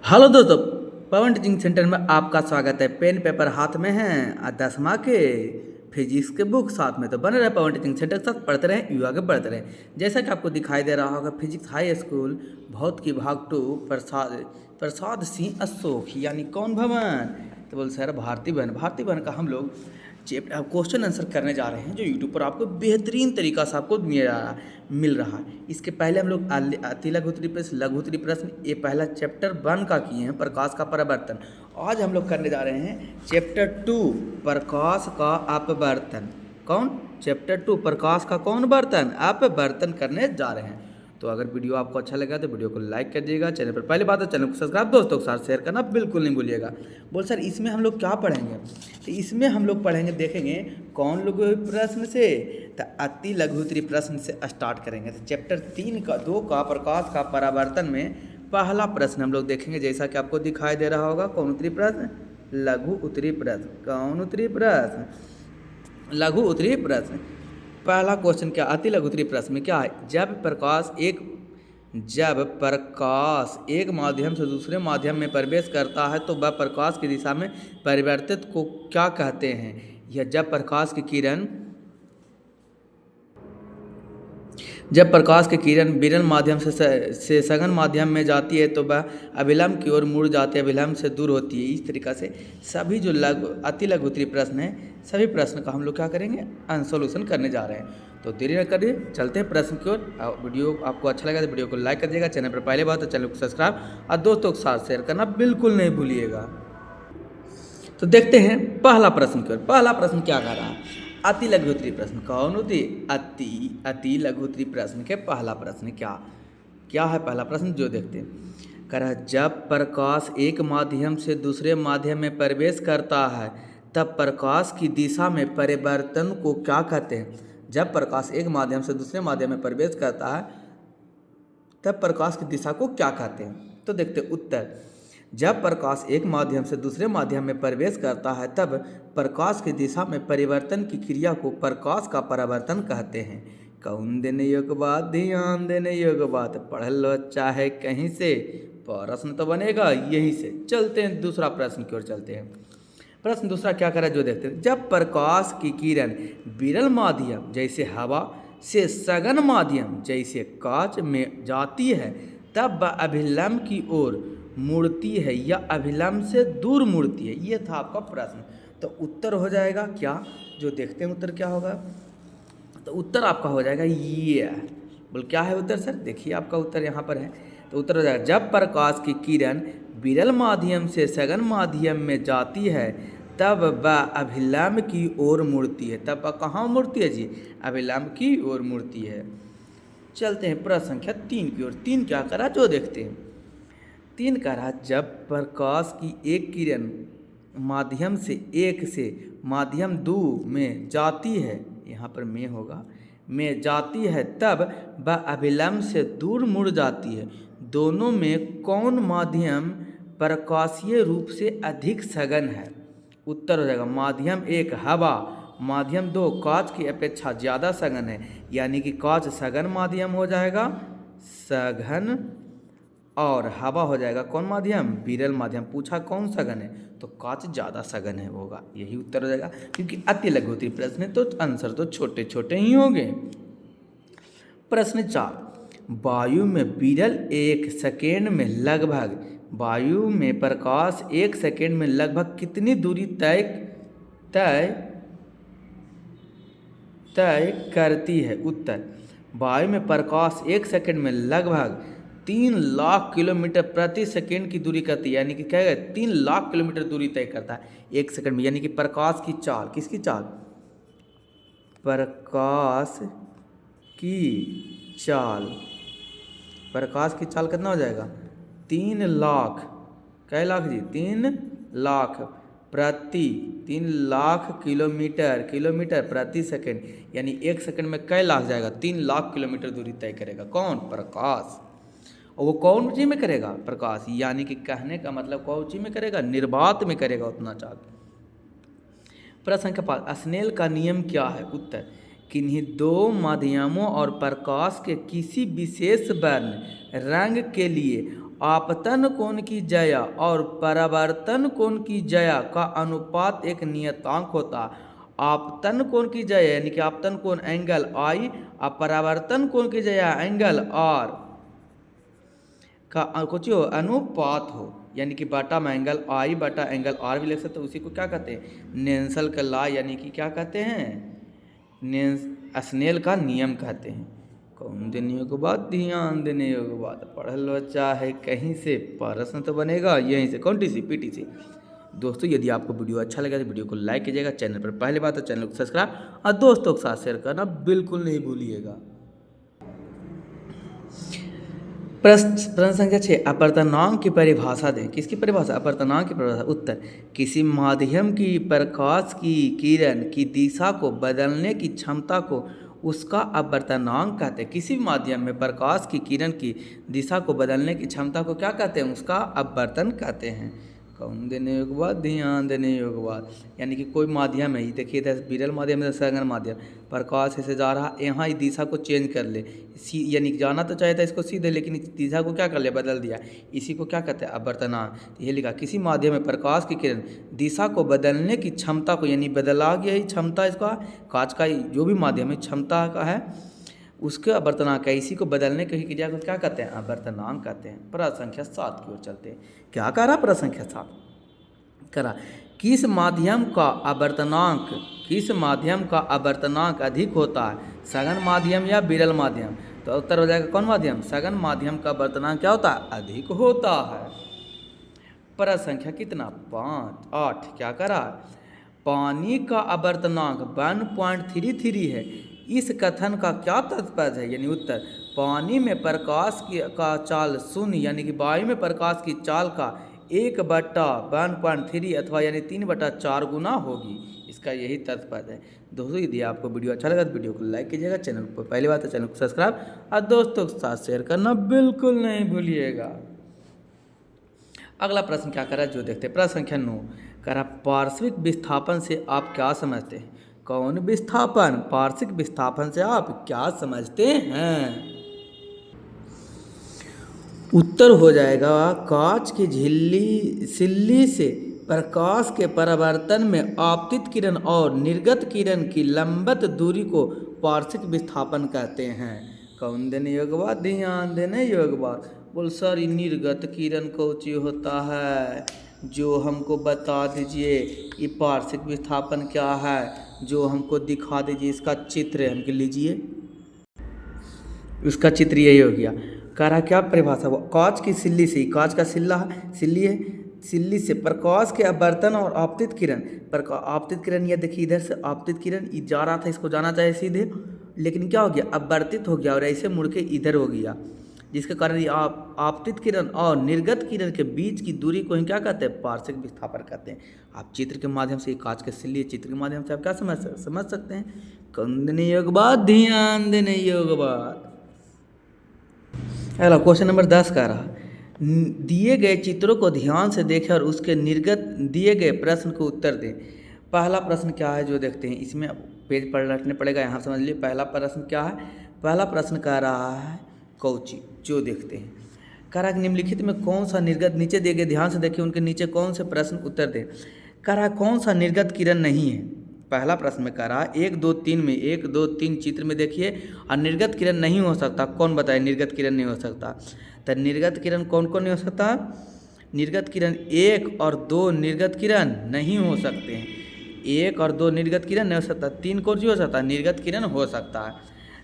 Hello दोस्तों, पवन teaching centre में आपका स्वागत है। पेन पेपर हाथ में है और 10वीं के फिजिक्स के बुक साथ में, तो बने रहे पवन टीचिंग सेंटर के साथ, पढ़ते रहें, युवा आगे बढ़ते रहें। जैसा कि आपको दिखाई दे रहा होगा, फिजिक्स हाई स्कूल भौतिकी भाग 2 प्रसाद प्रसाद सिंह अशोक यानी कौन भवन, तो बोल सर भारती बहन का हम लोग क्वेश्चन आंसर करने जा रहे हैं, जो यूट्यूब पर आपको बेहतरीन तरीका से आपको मिल रहा है। इसके पहले हम लोग अति लघुत्तरी प्रश्न, लघुत्तरी प्रश्न, ये पहला चैप्टर 1 का किए हैं, प्रकाश का परावर्तन। आज हम लोग करने जा रहे हैं चैप्टर 2 प्रकाश का अपवर्तन। कौन? चैप्टर 2 प्रकाश का कौन वर्तन? अपवर्तन करने जा रहे हैं। तो अगर वीडियो आपको अच्छा लगा तो वीडियो को लाइक कर दीजिएगा। चैनल पर पहली बात है, चैनल को सब्सक्राइब दोस्तों के साथ शेयर करना बिल्कुल नहीं भूलिएगा। बोल सर इसमें हम लोग क्या पढ़ेंगे? तो इसमें हम लोग पढ़ेंगे, देखेंगे कौन लघु प्रश्न से, तो अति लघुत्तरी प्रश्न से स्टार्ट करेंगे। तो चैप्टर 3 का 2 का प्रकाश का परावर्तन में पहला प्रश्न हम लोग देखेंगे, जैसा कि आपको दिखाई दे रहा होगा। कौन उत्तरी प्रश्न? लघु उत्तरी प्रश्न। कौन उत्तरी प्रश्न? लघु उत्तरी प्रश्न। पहला क्वेश्चन क्या, अति लघु उत्तरी प्रश्न में क्या है? जब प्रकाश एक माध्यम से दूसरे माध्यम में प्रवेश करता है तो वह प्रकाश की दिशा में परिवर्तित को क्या कहते हैं? या जब प्रकाश की किरण विरल माध्यम से सघन माध्यम में जाती है तो वह अभिलंब की ओर मुड़ जाती है, अभिलंब से दूर होती है। इस तरीक़ा से सभी जो अति लघु उत्तरी प्रश्न है, सभी प्रश्न का हम लोग क्या करेंगे? सोल्यूशन करने जा रहे हैं। तो देरी न करिए, चलते हैं प्रश्न की ओर। वीडियो आपको अच्छा लगा तो वीडियो को लाइक कर दीजिएगा। चैनल पर पहले बात तो चैनल को सब्सक्राइब और दोस्तों के साथ शेयर करना बिल्कुल नहीं भूलिएगा। तो देखते हैं पहला प्रश्न की ओर। पहला प्रश्न क्या कह रहा है? अति लघु उत्तरी प्रश्न। कौन होती? अति लघु उत्तरी प्रश्न के पहला प्रश्न क्या है? पहला प्रश्न जो देखते हैं, कह रहा है जब प्रकाश एक माध्यम से दूसरे माध्यम में प्रवेश करता है तब प्रकाश की दिशा में परिवर्तन को क्या कहते हैं? जब प्रकाश एक माध्यम से दूसरे माध्यम में प्रवेश करता है तब प्रकाश की दिशा को क्या कहते हैं? तो देखते उत्तर, जब प्रकाश एक माध्यम से दूसरे माध्यम में प्रवेश करता है तब प्रकाश की दिशा में परिवर्तन की क्रिया को प्रकाश का परावर्तन कहते हैं। कौन देने योग्य बात, ध्यान देने योग्य बात, पढ़ लो चाहे कहीं से, प्रश्न तो बनेगा यहीं से। चलते हैं दूसरा प्रश्न की ओर चलते हैं। प्रश्न दूसरा क्या कर रहा है जो देखते हैं, जब प्रकाश की किरण विरल माध्यम जैसे हवा से सघन माध्यम जैसे कांच में जाती है तब वह अभिलंब की ओर मुड़ती है या अभिलंब से दूर मुड़ती है। ये था आपका प्रश्न। तो उत्तर हो जाएगा क्या, जो देखते हैं उत्तर क्या होगा? तो उत्तर आपका हो जाएगा ये। बोल क्या है उत्तर सर? देखिए आपका उत्तर यहाँ पर है। तो उत्तर हो जाएगा, जब प्रकाश की किरण विरल माध्यम से सघन माध्यम में जाती है तब वह अभिलंब की ओर मुड़ती है। तब वह कहाँ मुड़ती है जी? अभिलंब की ओर मुड़ती है। चलते हैं प्रश्न संख्या 3 की ओर। 3 क्या करा जो देखते हैं। 3 कह रहा, जब प्रकाश की एक किरण माध्यम से माध्यम 2 में जाती है, यहाँ पर में होगा, में जाती है तब वह अभिलंब से दूर मुड़ जाती है। दोनों में कौन माध्यम प्रकाशीय रूप से अधिक सघन है? उत्तर हो जाएगा माध्यम 1 हवा, माध्यम 2 कांच की अपेक्षा ज़्यादा सघन है, यानी कि कांच सघन माध्यम हो जाएगा, सघन, और हवा हो जाएगा कौन माध्यम? विरल माध्यम। पूछा कौन सघन है, तो कांच ज़्यादा सघन है होगा, यही उत्तर हो जाएगा। क्योंकि अति लघु उत्तरी प्रश्न है तो आंसर तो छोटे छोटे ही होंगे। प्रश्न 4, वायु में विरल वायु में प्रकाश 1 सेकेंड में लगभग कितनी दूरी तय करती है? उत्तर, वायु में प्रकाश 1 सेकेंड में लगभग 3 लाख किलोमीटर प्रति सेकेंड की दूरी करती है, यानी कि क्या है? 3 लाख किलोमीटर दूरी तय करता है 1 सेकेंड में। यानी कि प्रकाश की चाल, किसकी चाल? प्रकाश की चाल कितना हो जाएगा? 3 लाख, कै लाख जी? 3 लाख 3 लाख किलोमीटर प्रति सेकेंड, यानी 1 सेकेंड में कै लाख जाएगा? 3 लाख किलोमीटर दूरी तय करेगा कौन? प्रकाश। और वो कौन चीज़ में करेगा? प्रकाश। यानी कि कहने का मतलब कौन चीज़ में करेगा? निर्वात में करेगा उतना चाल। प्रश्न संख्या 5, स्नेल का नियम क्या है? उत्तर, किन्हीं 2 माध्यमों और प्रकाश के किसी विशेष वर्ण रंग के लिए आपतन कोण की ज्या और परावर्तन कोण की ज्या का अनुपात एक नियतांक होता है। आपतन कोण की ज्या यानी कि आपतन कोण एंगल आई और परावर्तन कोण की ज्या एंगल आर का कुछ हो अनुपात हो, यानी कि बटा में एंगल आई बटा एंगल आर भी लिख सकते हो। उसी को क्या कहते हैं, नेल्सन का लॉ, यानी कि क्या कहते हैं, स्नेल का नियम कहते हैं। कौन देने योग्य बात, ध्यान देने योग्य बात। पढ़ल बच्चा है कहीं से प्रश्न तो बनेगा यहीं से, कौन टी सी पीटी सी। दोस्तों यदि आपको वीडियो अच्छा लगा तो वीडियो को लाइक कीजिएगा, चैनल पर पहली बात तो चैनल को सब्सक्राइब और दोस्तों के साथ शेयर करना बिल्कुल नहीं भूलिएगा। प्रश्न संख्या 6, अपवर्तनांक की परिभाषा दें। किसकी परिभाषा, अपवर्तनांक की परिभाषा। उत्तर, किसी माध्यम की प्रकाश की किरण की दिशा को बदलने की क्षमता को उसका अपवर्तनांक कहते हैं। किसी माध्यम में प्रकाश की किरण की दिशा को बदलने की क्षमता को क्या कहते हैं, उसका अपवर्तन कहते हैं। कौन देने योग्य बात, ध्यान देने योग्य बात। यानी कि कोई माध्यम है, देखिए इधर विरल माध्यम है, सघन माध्यम, प्रकाश ऐसे जा रहा, यहाँ इस दिशा को चेंज कर ले, यानी कि जाना तो चाहिए था इसको सीधे, लेकिन इस दिशा को क्या कर लिया, बदल दिया। इसी को क्या कहते हैं, अपवर्तनांक। ये लिखा, किसी माध्यम में प्रकाश की किरण दिशा को बदलने की क्षमता को, यानी बदला गया ही क्षमता इसका, कांच का जो भी माध्यम है क्षमता का है उसके अपवर्तनांक है। इसी को बदलने की क्रिया को क्या कहते हैं, अपवर्तनांक कहते हैं। प्रश्न संख्या 7 की ओर चलते हैं। क्या कह रहा, प्रश्न संख्या 7 करा, किस माध्यम का अपवर्तनांक अधिक होता है, सघन माध्यम या विरल माध्यम। तो उत्तर हो जाएगा कौन माध्यम, सघन माध्यम का अपवर्तनांक क्या होता है, अधिक होता है। प्रश्न संख्या कितना, 8 क्या करा, पानी का अपवर्तनांक 1.33 है, इस कथन का क्या तात्पर्य है। यानी उत्तर, पानी में प्रकाश का चाल शून्य, यानी कि वायु में प्रकाश की चाल का 1/1.3 अथवा यानी 3/4 गुना होगी, इसका यही तात्पर्य है। दोस्तों यदि आपको वीडियो अच्छा लगा तो वीडियो को लाइक कीजिएगा, चैनल को पहली बात है चैनल को सब्सक्राइब और दोस्तों के साथ शेयर करना बिल्कुल नहीं भूलिएगा। अगला प्रश्न क्या करा जो देखते हैं। प्रश्न संख्या 9 करा, पार्श्विक विस्थापन से आप क्या समझते हैं। कौन विस्थापन, पार्श्विक विस्थापन से आप क्या समझते हैं। उत्तर हो जाएगा, कांच की सिल्ली से प्रकाश के परावर्तन में आपतित किरण और निर्गत किरण की लंबवत दूरी को पार्श्विक विस्थापन कहते हैं। कौन देने योग्य बात, ध्यान देने योग्य बात। बोल सर निर्गत किरण कौची होता है, जो हमको बता दीजिए। ये पार्श्विक विस्थापन क्या है, जो हमको दिखा दीजिए, इसका चित्र हमको लीजिए, उसका चित्र यही हो गया। कह रहा क्या परिभाषा, वो कांच की सिल्ली से, कांच का सिल्ली है, सिल्ली से प्रकाश के अपवर्तन और आपतित किरण, आपतित किरण ये देखिए इधर से आपतित किरण जा रहा था, इसको जाना चाहिए सीधे, लेकिन क्या हो गया, अपवर्तित हो गया और ऐसे मुड़ के इधर हो गया, जिसके कारण आपतित किरण और निर्गत किरण के बीच की दूरी को ही क्या कहते हैं, पार्श्विक विस्थापन कहते हैं। आप चित्र के माध्यम से, कांच के सिल्ली चित्र के माध्यम से आप क्या समझ सकते हैं। कौन देने योग्य बात, ध्यान देने योग्य बात। अगला क्वेश्चन नंबर 10 का रहा, दिए गए चित्रों को ध्यान से देखें और उसके निर्गत दिए गए प्रश्न को उत्तर दें। पहला प्रश्न क्या है जो देखते हैं, इसमें पेज पलटने पड़ेगा, यहाँ समझ लीजिए पहला प्रश्न क्या है। पहला प्रश्न कह रहा है कौची, जो देखते हैं। कह रहा है निम्नलिखित में कौन सा निर्गत, नीचे दिए गए ध्यान से देखिए उनके नीचे कौन से प्रश्न उत्तर दें। कह रहा है कौन सा निर्गत किरण नहीं है। पहला प्रश्न में कह रहा है 1, 2, 3 में 1, 2, 3 चित्र में देखिए और निर्गत किरण नहीं हो सकता। कौन बताए निर्गत किरण नहीं हो सकता, तो निर्गत किरण कौन कौन नहीं हो सकता, निर्गत किरण 1 और 2 निर्गत किरण नहीं हो सकते हैं। 1 और 2 निर्गत किरण नहीं हो सकता, 3 कौन सी हो सकता है, निर्गत किरण हो सकता है।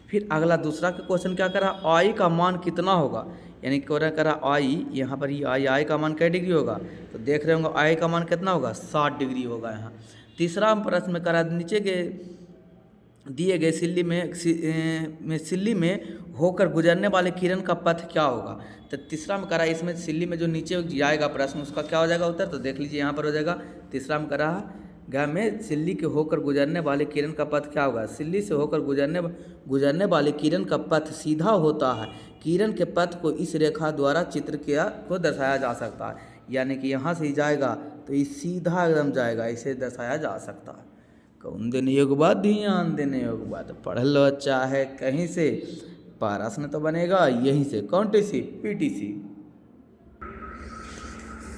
फिर अगला दूसरा का क्वेश्चन क्या करा, आई का मान कितना होगा, यानी करा आई, यहाँ पर ही आई का मान कै डिग्री होगा, तो देख रहे होंगे आई का मान कितना होगा, 60 डिग्री होगा यहाँ। तीसरा प्रश्न में करा नीचे के दिए गए सिल्ली में होकर गुजरने वाले किरण का पथ क्या होगा। तो तीसरा में करा इसमें सिल्ली में जो नीचे जाएगा प्रश्न उसका क्या हो जाएगा उत्तर, तो देख लीजिए यहाँ पर हो जाएगा। तीसरा में करा गा में सिल्ली के होकर गुजरने वाले किरण का पथ क्या होगा, सिल्ली से होकर गुजरने वाले किरण का पथ सीधा होता है। किरण के पथ को इस रेखा द्वारा चित्र को दर्शाया जा सकता है, यानी कि यहाँ से ही जाएगा तो ये सीधा एकदम जाएगा, इसे दर्शाया जा सकता है। कौन देने योग्य बात, ध्यान देने योग्य बात। पढ़ लो चाहे कहीं से, प्रश्न तो बनेगा यहीं से, कौन टी सी पीटीसी।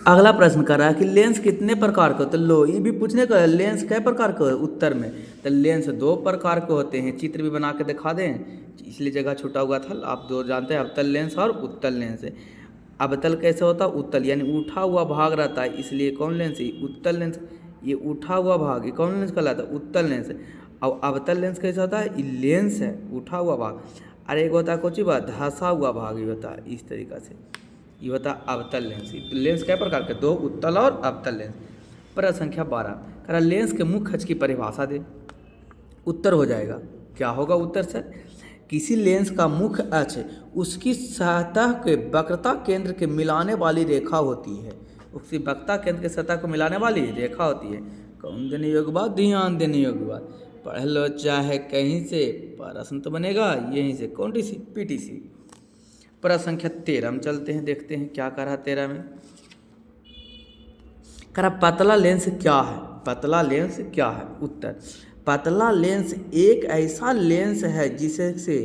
अगला प्रश्न कर रहा है कि लेंस कितने प्रकार के होते हैं। लो ये भी पूछने का है, लेंस कै प्रकार के उत्तर में, तो लेंस 2 प्रकार के होते हैं। चित्र भी बना के दिखा दें, इसलिए जगह छूटा हुआ था। आप 2 जानते हैं, अवतल लेंस और उत्तल लेंस। अवतल कैसे होता है, उत्तल यानी उठा हुआ भाग रहता है, इसलिए कौन लेंस है, उत्तल लेंस। ये उठा हुआ भाग ये कौन लेंस कहलाता है, उत्तल लेंस। और अवतल लेंस कैसे होता है, ये लेंस है उठा हुआ भाग। अरे एक होता है कुछ बात धंसा हुआ भाग, ये होता है इस तरीका से, ये होता है अवतल लेंस। तो लेंस कै प्रकार के, 2 उत्तल और अवतल लेंस। प्रश्न संख्या 12 कह रहा लेंस के मुख्य अक्ष की परिभाषा दे। उत्तर हो जाएगा, क्या होगा उत्तर सर, किसी लेंस का मुख्य अक्ष उसकी सतह के वक्रता केंद्र के मिलाने वाली रेखा होती है। उसकी वक्रता केंद्र के सतह को मिलाने वाली रेखा होती है। कौन देने योग्य बात, ध्यान देने योग्य बात। पढ़ लो चाहे कहीं से, प्रश्न तो बनेगा यहीं से, कौन टी सी PTC। प्रश्न संख्या 13 में चलते हैं, देखते हैं क्या कह रहा 13 में। कह रहा पतला लेंस क्या है, पतला लेंस क्या है। उत्तर, पतला लेंस एक ऐसा लेंस है जिससे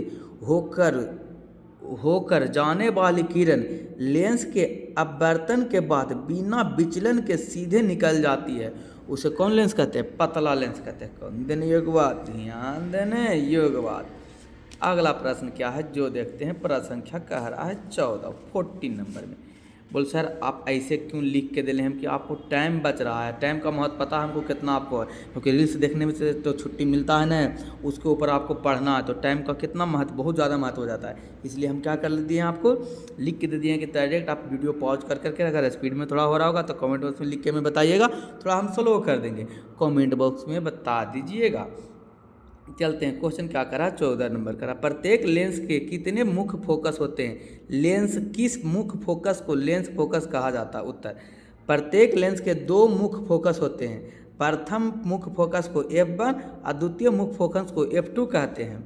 होकर जाने वाली किरण लेंस के अपवर्तन के बाद बिना विचलन के सीधे निकल जाती है। उसे कौन लेंस कहते हैं, पतला लेंस कहते हैं। कौन देने योग्य बात, ध्यान देने योग्य बात। अगला प्रश्न क्या है जो देखते हैं। प्रश्न संख्या कह रहा है 14 नंबर में। बोल सर आप ऐसे क्यों लिख के दिले हम कि आपको टाइम बच रहा है, टाइम का महत्व पता है हमको कितना आपको है, क्योंकि रील्स देखने में से तो छुट्टी मिलता है ना, उसके ऊपर आपको पढ़ना है, तो टाइम का कितना महत्व, बहुत ज़्यादा महत्व हो जाता है। इसलिए हम क्या कर दिए हैं, आपको लिख के दे दिए हैं कि डायरेक्ट आप वीडियो पॉज कर करके, अगर स्पीड में थोड़ा हो रहा होगा तो कमेंट बॉक्स में लिख के हमें बताइएगा, थोड़ा हम स्लो कर देंगे, कमेंट बॉक्स में बता दीजिएगा। चलते हैं, क्वेश्चन क्या करा 14 नंबर करा। प्रत्येक लेंस के कितने मुख्य फोकस होते हैं, लेंस किस मुख्य फोकस को लेंस फोकस कहा जाता है। उत्तर, प्रत्येक लेंस के 2 मुख्य फोकस होते हैं। प्रथम मुख्य फोकस को f1 और द्वितीय मुख्य फोकस को f2 कहते हैं।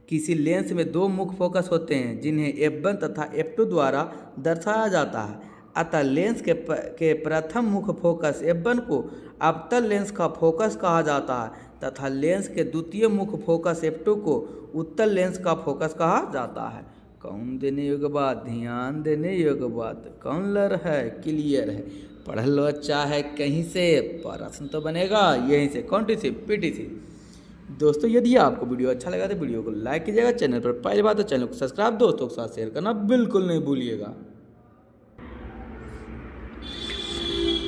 किसी लेंस में 2 मुख्य फोकस होते हैं जिन्हें f1 तथा f2 द्वारा दर्शाया जाता है। अतः लेंस के प्रथम मुख्य फोकस f1 को अवतल लेंस का फोकस कहा जाता है तथा लेंस के द्वितीय मुख्य फोकस f2 को उत्तल लेंस का फोकस कहा जाता है। कौन देने योग्य बात, ध्यान देने योग्य बात। कौन लर है, क्लियर है। पढ़ लो चाहे कहीं से, प्रश्न तो बनेगा यहीं से, कौन टी सी PTC। दोस्तों यदि आपको वीडियो अच्छा लगा तो वीडियो को लाइक कीजिएगा, चैनल पर पहली बात तो चैनल को सब्सक्राइब दोस्तों के साथ शेयर करना बिल्कुल नहीं भूलिएगा।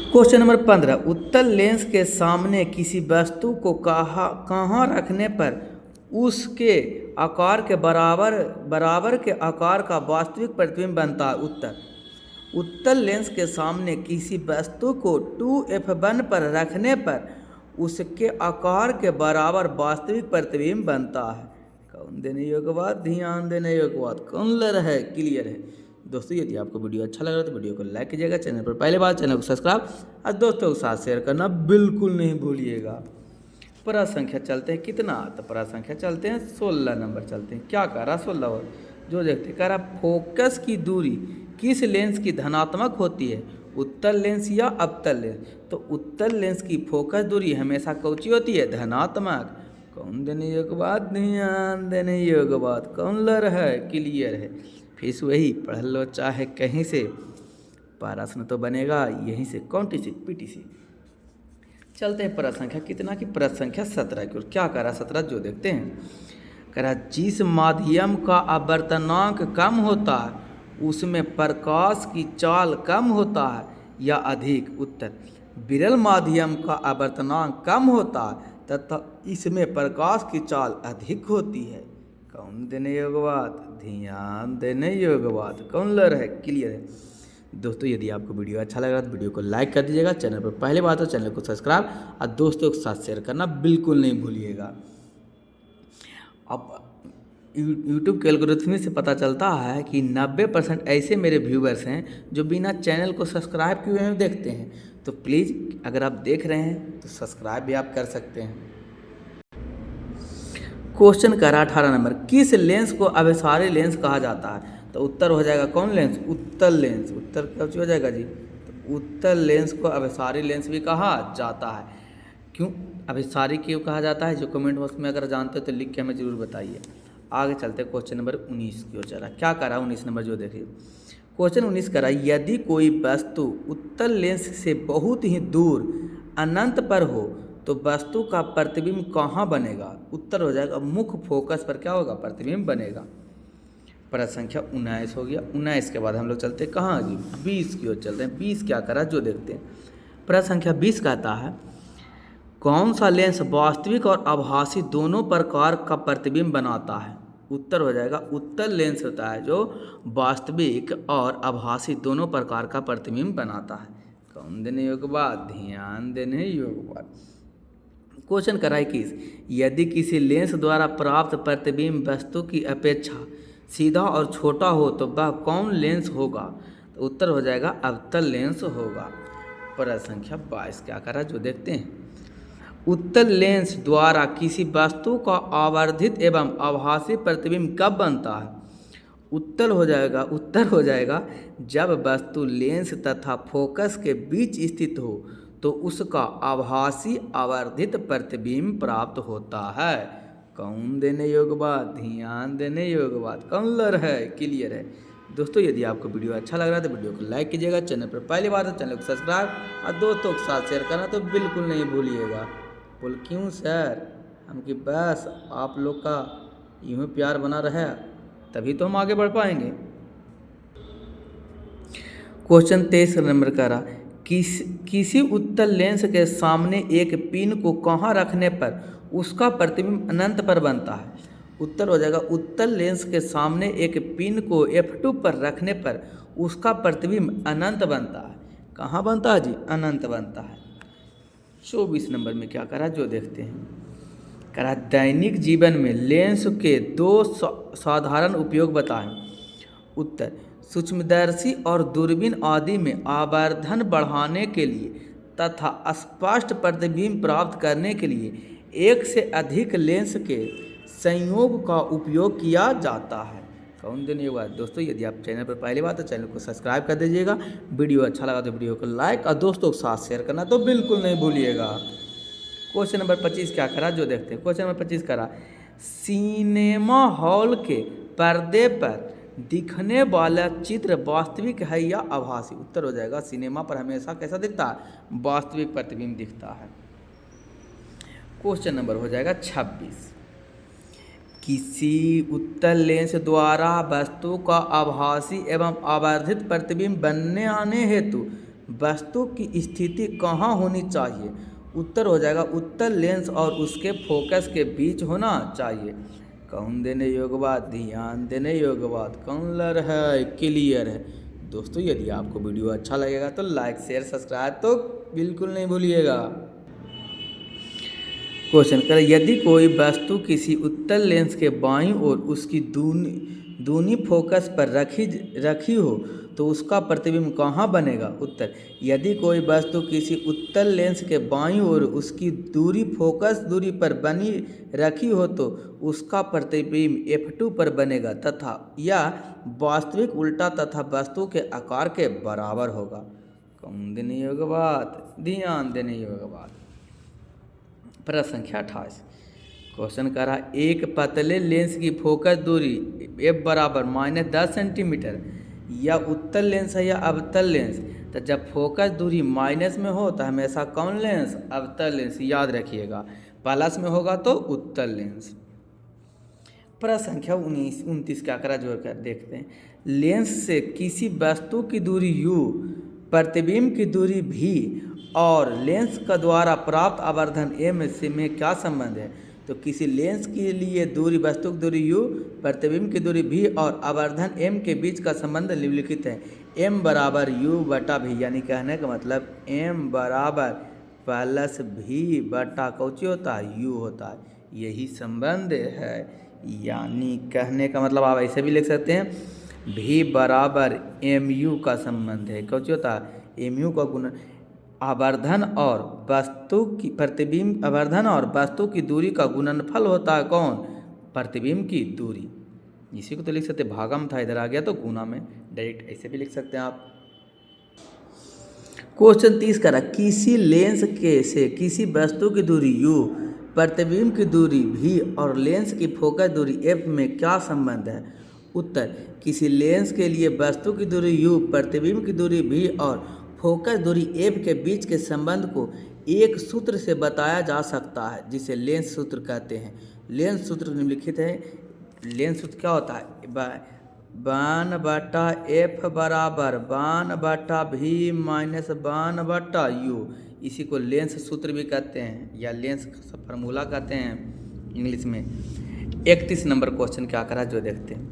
क्वेश्चन नंबर 15, उत्तल लेंस के सामने किसी वस्तु को कहाँ रखने पर उसके आकार के बराबर के आकार का वास्तविक प्रतिबिंब बनता है। उत्तर, उत्तल लेंस के सामने किसी वस्तु को 2f1 पर रखने पर उसके आकार के बराबर वास्तविक प्रतिबिंब बनता है। कौन देने योग्य बात, ध्यान देने योग्य बात। कौन लर है, क्लियर है। दोस्तों यदि आपको वीडियो अच्छा लग रहा है तो वीडियो को लाइक कीजिएगा, चैनल पर पहले बार चैनल को सब्सक्राइब और दोस्तों के साथ शेयर करना बिल्कुल नहीं भूलिएगा। प्रश्न संख्या चलते हैं कितना, तो प्रश्न संख्या चलते हैं 16 नंबर चलते हैं। क्या कह रहा 16 और जो देखते कह रहा फोकस की दूरी किस लेंस की धनात्मक होती है, उत्तल लेंस या अवतल लेंस। तो उत्तल लेंस की फोकस दूरी हमेशा कौची होती है, धनात्मक। कौन देने योग्य बात, ध्यान देने योग्य बात। कौन लर है, क्लियर है। फीस वही, पढ़ लो चाहे कहीं से, प्रश्न तो बनेगा यहीं से, कौन टी सी PTC। चलते हैं प्रश्न संख्या कितना की, प्रश्न संख्या 17 की। और क्या कह रहा 17 जो देखते हैं। कह रहा जिस माध्यम का आवर्तनांक कम होता है उसमें प्रकाश की चाल कम होता है या अधिक। उत्तर, विरल माध्यम का आवर्तनांक कम होता है तथा इसमें प्रकाश की चाल अधिक होती है। कौन देने योग्य बात, ध्यान देने योग्य बात। कौन लर है, क्लियर है। दोस्तों यदि आपको वीडियो अच्छा लग रहा है तो वीडियो को लाइक कर दीजिएगा, चैनल पर पहले बात हो चैनल को सब्सक्राइब और दोस्तों के साथ शेयर करना बिल्कुल नहीं भूलिएगा। अब यूट्यूब के एल्गोरिथम से पता चलता है कि 90% ऐसे मेरे व्यूवर्स हैं जो बिना चैनल को सब्सक्राइब किए हुए देखते हैं, तो प्लीज़ अगर आप देख रहे हैं तो सब्सक्राइब भी आप कर सकते हैं। क्वेश्चन कर 18 नंबर, किस लेंस को अभिसारी लेंस कहा जाता है। तो उत्तर हो जाएगा कौन लेंस, उत्तल लेंस। उत्तर क्या हो जाएगा जी, तो उत्तल लेंस को अभिसारी लेंस भी कहा जाता है। क्यों अभिसारी क्यों कहा जाता है, जो कमेंट बॉक्स में अगर जानते हो तो लिख के हमें ज़रूर बताइए। आगे चलते क्वेश्चन नंबर 19 की ओर चला। क्या कह रहा है 19 नंबर जो देखिए। क्वेश्चन 19 करा, यदि कोई वस्तु उत्तल लेंस से बहुत ही दूर अनंत पर हो तो वस्तु का प्रतिबिंब कहाँ बनेगा? उत्तर हो जाएगा मुख्य फोकस पर क्या होगा? प्रतिबिंब बनेगा। प्रश्न संख्या 19 हो गया। 19 के बाद हम लोग चलते हैं कहाँ जी? 20 की ओर चलते हैं। 20 क्या करा जो देखते हैं। प्रश्न संख्या 20 कहता है, कौन सा लेंस वास्तविक और आभासी दोनों प्रकार का प्रतिबिंब बनाता है? उत्तर हो जाएगा उत्तल लेंस होता है जो वास्तविक और आभासी दोनों प्रकार का प्रतिबिंब बनाता है। कौन देने योग्य बात? ध्यान देने योग्य बात। क्वेश्चन करा 21, यदि किसी लेंस द्वारा प्राप्त प्रतिबिंब वस्तु की अपेक्षा सीधा और छोटा हो तो वह कौन लेंस होगा? तो उत्तर हो जाएगा अवतल लेंस होगा। प्रश्न संख्या 22 क्या करा जो देखते हैं। उत्तल लेंस द्वारा किसी वस्तु का आवर्धित एवं आभासी प्रतिबिंब कब बनता है? उत्तर हो जाएगा जब वस्तु लेंस तथा फोकस के बीच स्थित हो तो उसका आभासी आवर्धित प्रतिबिंब प्राप्त होता है। कौन देने योग्य बात? ध्यान देने योग्य बात। कौन है? क्लियर है। दोस्तों यदि आपको वीडियो अच्छा लग रहा है तो वीडियो को लाइक कीजिएगा, चैनल पर पहली बार तो चैनल को सब्सक्राइब और दोस्तों के साथ शेयर करना तो बिल्कुल नहीं भूलिएगा। बोल क्यों सर? हमकी बस आप लोग का यूँ प्यार बना रहे तभी तो हम आगे बढ़ पाएंगे। क्वेश्चन 23 नंबर करा, किसी उत्तल लेंस के सामने एक पिन को कहाँ रखने पर उसका प्रतिबिंब अनंत पर बनता है? उत्तर हो जाएगा उत्तल लेंस के सामने एक पिन को F2 पर रखने पर उसका प्रतिबिंब अनंत बनता है। कहाँ बनता है जी? अनंत बनता है। 24 नंबर में क्या करा जो देखते हैं। करा दैनिक जीवन में लेंस के दो साधारण उपयोग बताएं। उत्तर, सूक्ष्मदर्शी और दूरबीन आदि में आवर्धन बढ़ाने के लिए तथा स्पष्ट प्रतिबिंब प्राप्त करने के लिए एक से अधिक लेंस के संयोग का उपयोग किया जाता है। कौन देने वाला? दोस्तों यदि आप चैनल पर पहली बार तो चैनल को सब्सक्राइब कर दीजिएगा, वीडियो अच्छा लगा तो वीडियो को लाइक और दोस्तों के साथ शेयर करना तो बिल्कुल नहीं भूलिएगा। क्वेश्चन नंबर 25 क्या करा जो देखते हैं। क्वेश्चन नंबर 25 करा, सिनेमा हॉल के पर्दे पर दिखने वाला चित्र वास्तविक है या आभासी? उत्तर हो जाएगा सिनेमा पर हमेशा कैसा दिखता है? वास्तविक प्रतिबिंब दिखता है। क्वेश्चन नंबर हो जाएगा 26, किसी उत्तल लेंस द्वारा वस्तु का आभासी एवं आवर्धित प्रतिबिंब बनने आने हेतु वस्तु की स्थिति कहाँ होनी चाहिए? उत्तर हो जाएगा उत्तल लेंस और उसके फोकस के बीच होना चाहिए। कौन देने योग्य बात? ध्यान देने योग्य बात। कौन है? क्लियर है। दोस्तों यदि आपको वीडियो अच्छा लगेगा तो लाइक शेयर सब्सक्राइब तो बिल्कुल नहीं भूलिएगा। क्वेश्चन करें, यदि कोई वस्तु किसी उत्तल लेंस के बाईं ओर उसकी दूनी फोकस पर रखी हो तो उसका प्रतिबिंब कहाँ बनेगा? उत्तर, यदि कोई वस्तु किसी उत्तल लेंस के बाईं ओर उसकी फोकस दूरी पर बनी रखी हो तो उसका प्रतिबिंब F2 पर बनेगा तथा यह वास्तविक उल्टा तथा वस्तु के आकार के बराबर होगा। कौन देने योग्य बात? ध्यान देने योग्य बात। प्रश्न संख्या 28 क्वेश्चन करा, एक पतले लेंस की फोकस दूरी F बराबर -10 सेंटीमीटर या उत्तल लेंस है या अवतल लेंस? तो जब फोकस दूरी माइनस में हो तो हमेशा कौन लेंस? अवतल लेंस। याद रखिएगा, प्लस में होगा तो उत्तल लेंस। प्रश्न संख्या 29 क्या करा जोड़ कर देखते हैं। लेंस से किसी वस्तु की दूरी u, प्रतिबिंब की दूरी v और लेंस का द्वारा प्राप्त आवर्धन m से में क्या संबंध है? तो किसी लेंस के लिए दूरी वस्तु की दूरी u, प्रतिबिंब की दूरी v और आवर्धन m के बीच का संबंध निम्नलिखित है। m बराबर u बटा v, यानी कहने का मतलब m बराबर प्लस v बटा कौची होता है? u होता है। यही संबंध है, यानी कहने का मतलब आप ऐसे भी लिख सकते हैं v बराबर mu का संबंध है। कौची होता है? mu का गुण आवर्धन और वस्तु की प्रतिबिंब, आवर्धन और वस्तु की दूरी का गुणनफल होता है। कौन? प्रतिबिंब की दूरी। इसी को तो लिख सकते भागम था, इधर आ गया तो गुना में डायरेक्ट ऐसे भी लिख सकते हैं आप। क्वेश्चन 30 करा, किसी लेंस के से किसी वस्तु की दूरी u, प्रतिबिंब की दूरी v और लेंस की फोकस दूरी f में क्या संबंध है? उत्तर, किसी लेंस के लिए वस्तु की दूरी u, प्रतिबिंब की दूरी v और फोकस दूरी f के बीच के संबंध को एक सूत्र से बताया जा सकता है जिसे लेंस सूत्र कहते हैं। लेंस सूत्र निम्नलिखित है। लेंस सूत्र क्या होता है? वन बटा एफ बराबर वन बटा भी माइनस वन बटा यू, इसी को लेंस सूत्र भी कहते हैं या लेंस फार्मूला कहते हैं इंग्लिश में। 31 नंबर क्वेश्चन क्या करा जो देखते हैं।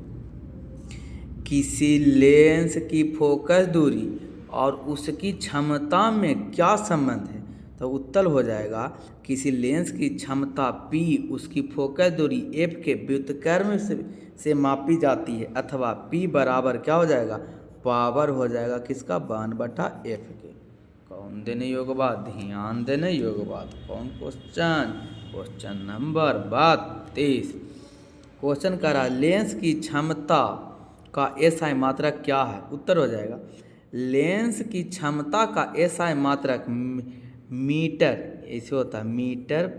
किसी लेंस की फोकस दूरी और उसकी क्षमता में क्या संबंध है? तो उत्तर हो जाएगा, किसी लेंस की क्षमता P उसकी फोकस दूरी f के व्युत्क्रम से मापी जाती है, अथवा P बराबर क्या हो जाएगा? पावर हो जाएगा किसका? 1/f के। कौन देने योग्य बात? ध्यान देने योग्य बात। कौन क्वेश्चन? Question number 32। क्वेश्चन करा लेंस की क्षमता का SI मात्रक क्या है? उत्तर हो जाएगा, लेंस की क्षमता का SI मात्रक मीटर, ऐसे होता है मीटर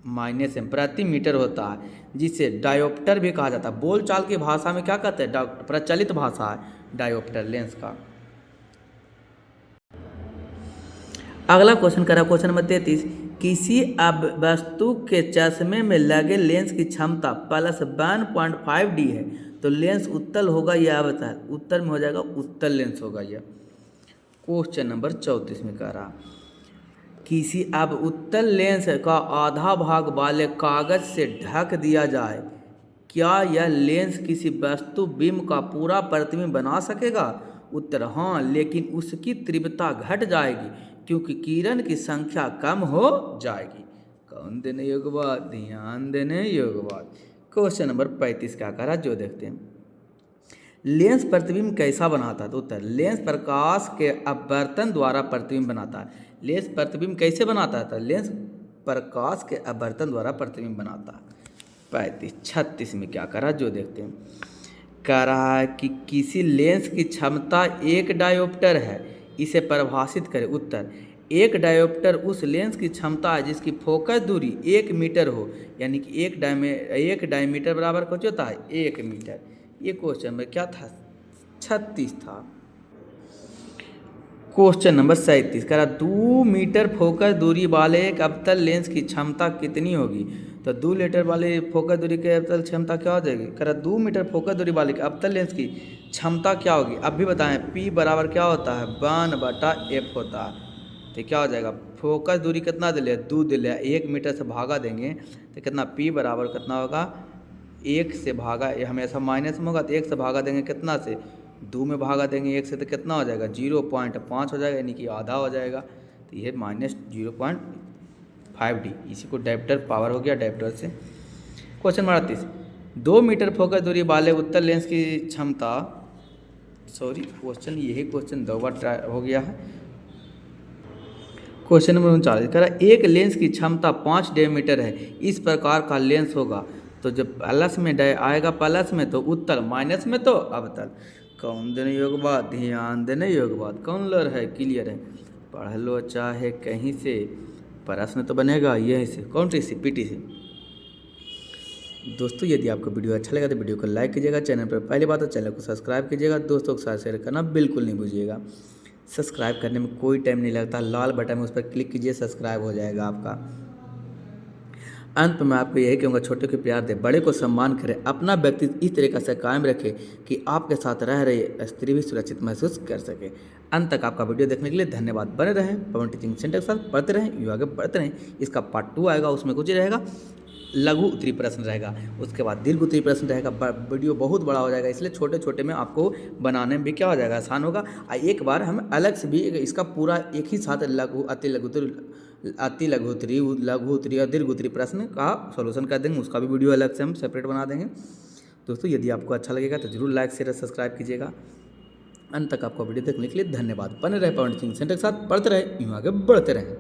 माइनस m प्रति मीटर होता है, जिसे डायोप्टर भी कहा जाता है। बोलचाल की भाषा में क्या कहते हैं? प्रचलित भाषा है डायोप्टर लेंस का। अगला क्वेश्चन करा क्वेश्चन नंबर 33। किसी अब वस्तु के चश्मे में लगे लेंस की क्षमता +1.5D है तो लेंस उत्तल होगा या अवतल? उत्तर में हो जाएगा उत्तल लेंस होगा यह। क्वेश्चन नंबर 34 में कह रहा, किसी अब उत्तल लेंस का आधा भाग वाले कागज से ढक दिया जाए, क्या यह लेंस किसी वस्तु बिंब का पूरा प्रतिबिंब बना सकेगा? उत्तर, हाँ, लेकिन उसकी तीव्रता घट जाएगी क्योंकि किरण की संख्या कम हो जाएगी। कौन देने योग्य बात? ध्यान देने योग्य बात। क्वेश्चन नंबर 35 क्या कह रहा जो देखते हैं। लेंस प्रतिबिंब कैसा बनाता है? तो उत्तर, लेंस प्रकाश के अपवर्तन द्वारा प्रतिबिंब बनाता है। लेंस प्रतिबिंब कैसे बनाता है? तो लेंस प्रकाश के अपवर्तन द्वारा प्रतिबिंब बनाता है। 36 में क्या करा जो देखते हैं। कह रहा है कि किसी लेंस की क्षमता 1 डायोप्टर है, इसे परिभाषित करें। उत्तर, एक डायोप्टर उस लेंस की क्षमता है जिसकी फोकस दूरी 1 मीटर हो, यानी कि एक डायमीटर बराबर कुछ होता है 1 मीटर। ये क्वेश्चन में क्या था? 36 था। क्वेश्चन नंबर 37 कह रहा 2 मीटर फोकस दूरी वाले एक अवतल लेंस की क्षमता कितनी होगी? तो 2 मीटर वाले फोकस दूरी के अवतल क्षमता क्या हो जाएगी? कह रहा 2 मीटर फोकस दूरी वाले अवतल लेंस की क्षमता क्या होगी? अब भी बताएं, P बराबर क्या होता है? 1/f होता है। तो क्या हो जाएगा? फोकस दूरी कितना दे लिया? 2 दे लिया, 1 मीटर से भागा देंगे तो कितना? P बराबर कितना होगा? 1 से भागा, ये हमेशा माइनस में होगा तो 1 से भागा देंगे कितना से? 2 में भागा देंगे 1 से तो कितना हो जाएगा? 0.5 हो जाएगा, यानी कि आधा हो जाएगा। तो ये -0.5D, इसी को डायोप्टर पावर हो गया डायोप्टर से। Question number 38। 2 मीटर फोकस दूरी वाले उत्तल लेंस की क्षमता, यही क्वेश्चन 2 बार ट्राई हो गया है। क्वेश्चन नंबर 39 कह रहा एक लेंस की क्षमता 5 डायमीटर है, इस प्रकार का लेंस होगा तो जब प्लस में आएगा प्लस में तो उत्तल, माइनस में तो अवतल। कौन देने योग्य बात? ध्यान देने योग्य बात। कौन लर है? क्लियर है। पढ़ लो चाहे कहीं से, प्रश्न तो बनेगा यहीं से। कौन सी? पीटी से। दोस्तों यदि आपको वीडियो अच्छा लगा तो वीडियो को लाइक कीजिएगा, चैनल पर पहली बात तो चैनल को सब्सक्राइब कीजिएगा, दोस्तों के साथ शेयर करना बिल्कुल नहीं भूलिएगा। सब्सक्राइब करने में कोई टाइम नहीं लगता, लाल बटन में उस पर क्लिक कीजिए, सब्सक्राइब हो जाएगा आपका। अंत में आपको यही कहूँगा, छोटे को प्यार दे, बड़े को सम्मान करें, अपना व्यक्तित्व इस तरीके से कायम रखें कि आपके साथ रह रही स्त्री भी सुरक्षित महसूस कर सके। अंत तक आपका वीडियो देखने के लिए धन्यवाद। बने रहें पवन टीचिंग सेंटर के साथ, पढ़ते रहें, यू आगे बढ़ते रहें। इसका पार्ट 2 आएगा, उसमें कुछ रहेगा लघु उत्तरीय प्रश्न रहेगा, उसके बाद दीर्घ उत्तरीय प्रश्न रहेगा। वीडियो बहुत बड़ा हो जाएगा, इसलिए छोटे छोटे में आपको बनाने में भी क्या हो जाएगा? आसान होगा। एक बार हम अलग से भी इसका पूरा एक ही साथ लघु लघु उत्तरीय और दीर्घ उत्तरीय प्रश्न का सॉल्यूशन कर देंगे, उसका भी वीडियो अलग से हम सेपरेट बना देंगे। दोस्तों यदि आपको अच्छा लगेगा तो जरूर लाइक शेयर सब्सक्राइब कीजिएगा। अंत तक आपको वीडियो देखने के लिए धन्यवाद। बने रहे पवन टीचिंग सेंटर के साथ, पढ़ते रहे, यूँ आगे बढ़ते रहें।